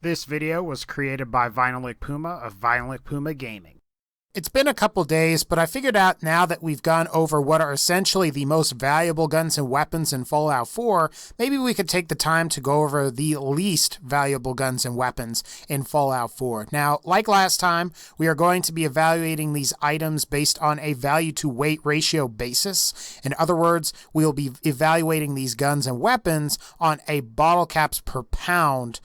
This video was created by VinylicPuma of VinylicPumaGaming. It's been a couple days, but I figured out now that we've gone over what are essentially the most valuable guns and weapons in Fallout 4, maybe we could take the time to go over the least valuable guns and weapons in Fallout 4. Now, like last time, we are going to be evaluating these items based on a value to weight ratio basis. In other words, we'll be evaluating these guns and weapons on a Bottlecaps Per Pound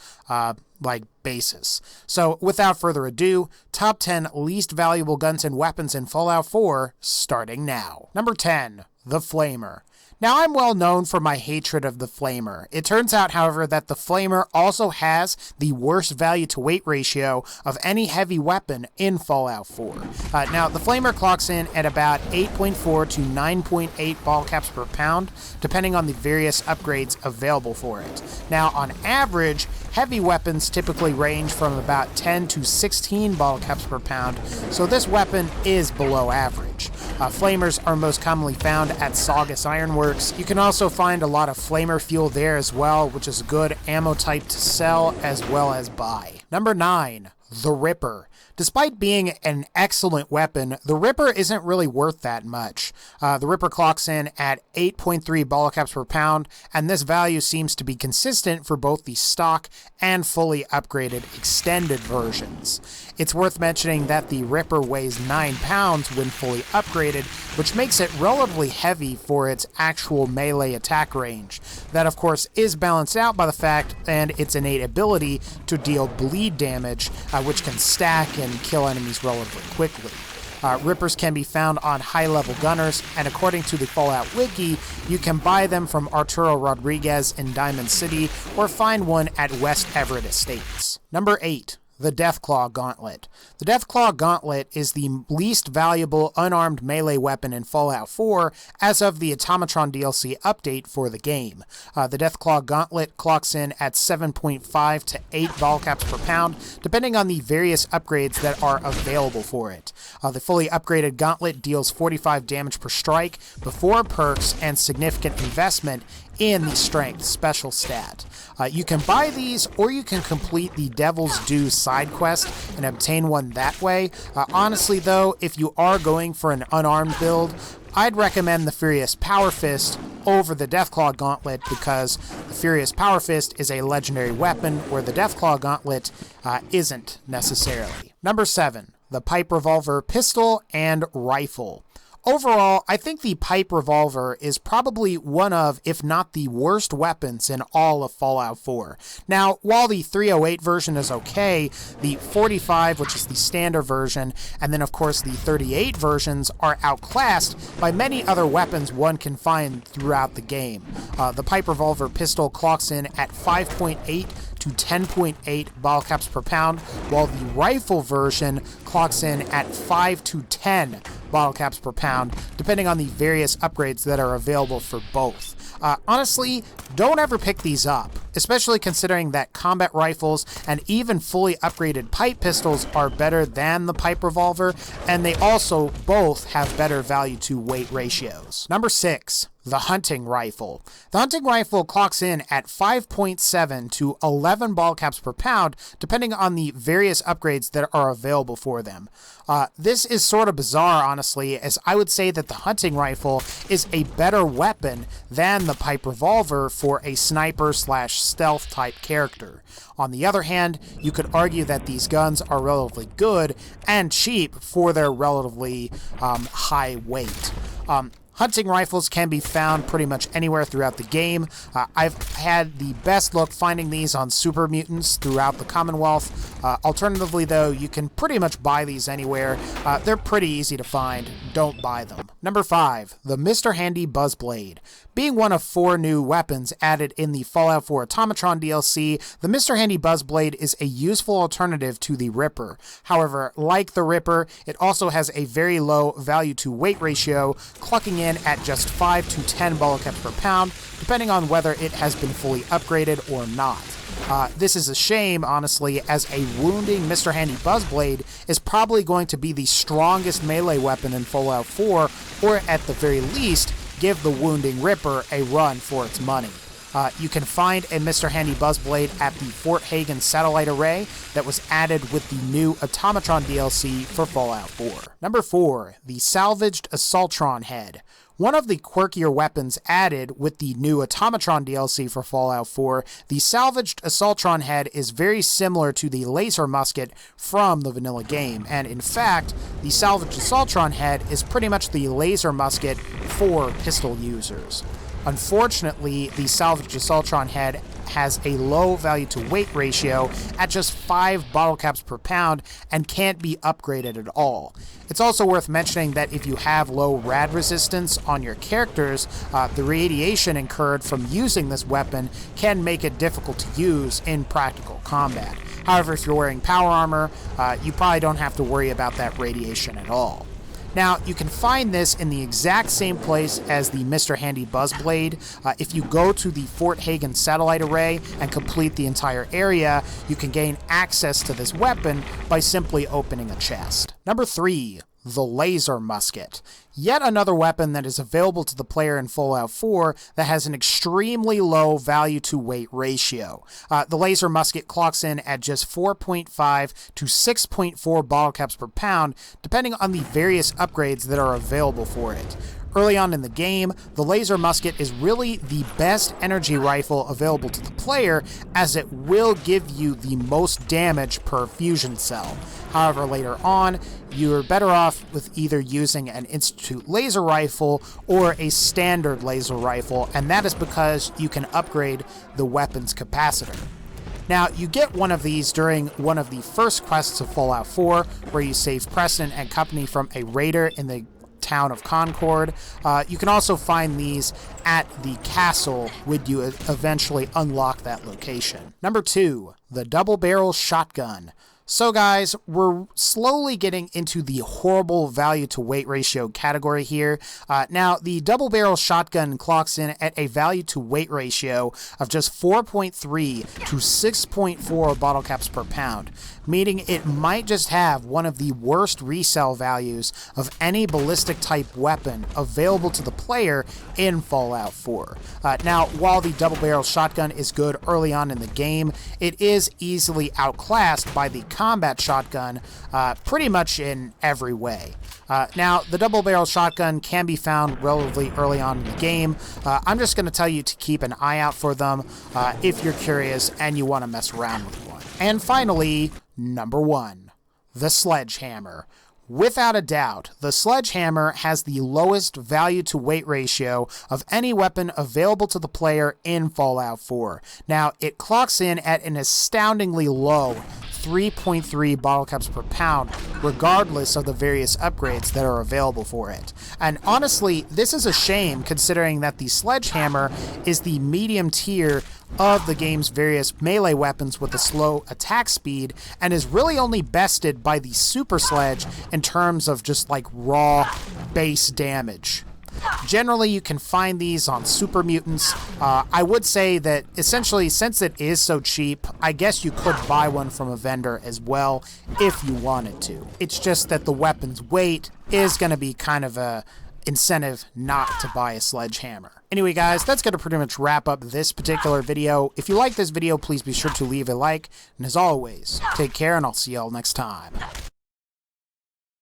basis. So without further ado, top 10 least valuable guns and weapons in Fallout 4, starting now. Number 10, the Flamer. Now, I'm well known for my hatred of the Flamer. It turns out, however, that the Flamer also has the worst value to weight ratio of any heavy weapon in Fallout 4. Now, the Flamer clocks in at about 8.4 to 9.8 Bottlecaps per pound, depending on the various upgrades available for it. Now, on average, heavy weapons typically range from about 10 to 16 Bottlecaps per pound, so this weapon is below average. Flamers are most commonly found at Saugus Ironworks. You can also find a lot of flamer fuel there as well, which is a good ammo type to sell as well as buy. Number 9, the Ripper. Despite being an excellent weapon, the Ripper isn't really worth that much. The Ripper clocks in at 8.3 Bottlecaps per pound, and this value seems to be consistent for both the stock and fully upgraded extended versions. It's worth mentioning that the Ripper weighs 9 pounds when fully upgraded, which makes it relatively heavy for its actual melee attack range. That, of course, is balanced out by the fact and its innate ability to deal bleed damage, which can stack and kill enemies relatively quickly. Rippers can be found on high-level gunners, and according to the Fallout Wiki, you can buy them from Arturo Rodriguez in Diamond City or find one at West Everett Estates. Number 8. The Deathclaw Gauntlet. The Deathclaw Gauntlet is the least valuable unarmed melee weapon in Fallout 4 as of the Automatron DLC update for the game. The Deathclaw Gauntlet clocks in at 7.5 to 8 Bottlecaps per pound, depending on the various upgrades that are available for it. The fully upgraded Gauntlet deals 45 damage per strike before perks and significant investment in the Strength special stat. You can buy these, or you can complete the Devil's Due side quest and obtain one that way. Honestly though, if you are going for an unarmed build, I'd recommend the Furious Power Fist over the Deathclaw Gauntlet because the Furious Power Fist is a legendary weapon where the Deathclaw Gauntlet isn't necessarily. Number 7, the Pipe Revolver Pistol and Rifle. Overall, I think the Pipe Revolver is probably one of, if not the worst weapons in all of Fallout 4. Now, while the 308 version is okay, the 45, which is the standard version, and then of course the 38 versions are outclassed by many other weapons one can find throughout the game. The Pipe Revolver pistol clocks in at 5.8 to 10.8 Bottlecaps per pound, while the rifle version clocks in at 5 to 10 Bottlecaps per pound, depending on the various upgrades that are available for both. Honestly, don't ever pick these up, especially considering that combat rifles and even fully upgraded pipe pistols are better than the Pipe Revolver, and they also both have better value to weight ratios. Number 6. The Hunting Rifle. The Hunting Rifle clocks in at 5.7 to 11 Bottlecaps per pound, depending on the various upgrades that are available for them. This is sort of bizarre, honestly, as I would say that the Hunting Rifle is a better weapon than the Pipe Revolver for a sniper/stealth type character. On the other hand, you could argue that these guns are relatively good and cheap for their relatively high weight. Hunting rifles can be found pretty much anywhere throughout the game. I've had the best luck finding these on super mutants throughout the Commonwealth. Alternatively, though, you can pretty much buy these anywhere. They're pretty easy to find. Don't buy them. Number 5, the Mr. Handy Buzzblade. Being one of 4 new weapons added in the Fallout 4 Automatron DLC, the Mr. Handy Buzzblade is a useful alternative to the Ripper. However, like the Ripper, it also has a very low value to weight ratio, clocking in at just 5 to 10 Bottlecaps per pound, depending on whether it has been fully upgraded or not. This is a shame, honestly, as a wounding Mr. Handy Buzzblade is probably going to be the strongest melee weapon in Fallout 4, or at the very least, give the wounding Ripper a run for its money. You can find a Mr. Handy Buzzblade at the Fort Hagen satellite array that was added with the new Automatron DLC for Fallout 4. Number 4, the Salvaged Assaultron Head. One of the quirkier weapons added with the new Automatron DLC for Fallout 4, the Salvaged Assaultron Head is very similar to the laser musket from the vanilla game, and in fact, the Salvaged Assaultron Head is pretty much the laser musket for pistol users. Unfortunately, the Salvaged Assaultron Head has a low value to weight ratio at just 5 bottle caps per pound and can't be upgraded at all. It's also worth mentioning that if you have low rad resistance on your characters, the radiation incurred from using this weapon can make it difficult to use in practical combat. However, if you're wearing power armor, you probably don't have to worry about that radiation at all. Now, you can find this in the exact same place as the Mr. Handy Buzzblade. If you go to the Fort Hagen satellite array and complete the entire area, you can gain access to this weapon by simply opening a chest. Number 3, the Laser Musket. Yet another weapon that is available to the player in Fallout 4 that has an extremely low value to weight ratio. The Laser Musket clocks in at just 4.5 to 6.4 bottle caps per pound, depending on the various upgrades that are available for it. Early on in the game, the Laser Musket is really the best energy rifle available to the player, as it will give you the most damage per fusion cell. However, later on, you're better off with either using an Institute laser rifle or a standard laser rifle, and that is because you can upgrade the weapon's capacitor. Now, you get one of these during one of the first quests of Fallout 4, where you save Preston and company from a raider in the town of Concord. You can also find these at the castle when you eventually unlock that location. Number 2, the Double Barrel Shotgun. So guys, we're slowly getting into the horrible value to weight ratio category here. Now, the Double Barrel Shotgun clocks in at a value to weight ratio of just 4.3 to 6.4 bottle caps per pound, meaning it might just have one of the worst resale values of any ballistic type weapon available to the player in Fallout 4. Now, while the Double Barrel Shotgun is good early on in the game, it is easily outclassed by the Combat Shotgun pretty much in every way. Now, the Double Barrel Shotgun can be found relatively early on in the game. I'm just going to tell you to keep an eye out for them if you're curious and you want to mess around with one. And finally, number 1, the Sledgehammer. Without a doubt, the Sledgehammer has the lowest value to weight ratio of any weapon available to the player in Fallout 4. Now, it clocks in at an astoundingly low 3.3 bottle caps per pound, regardless of the various upgrades that are available for it. And honestly, this is a shame considering that the Sledgehammer is the medium tier of the game's various melee weapons with a slow attack speed, and is really only bested by the Super Sledge in terms of just like raw base damage. Generally, you can find these on super mutants. I would say that essentially, since it is so cheap, I guess you could buy one from a vendor as well if you wanted to. It's just that the weapon's weight is going to be kind of a incentive not to buy a Sledgehammer. Anyway guys, that's going to pretty much wrap up this particular video. If you like this video, please be sure to leave a like, and as always, take care and I'll see y'all next time.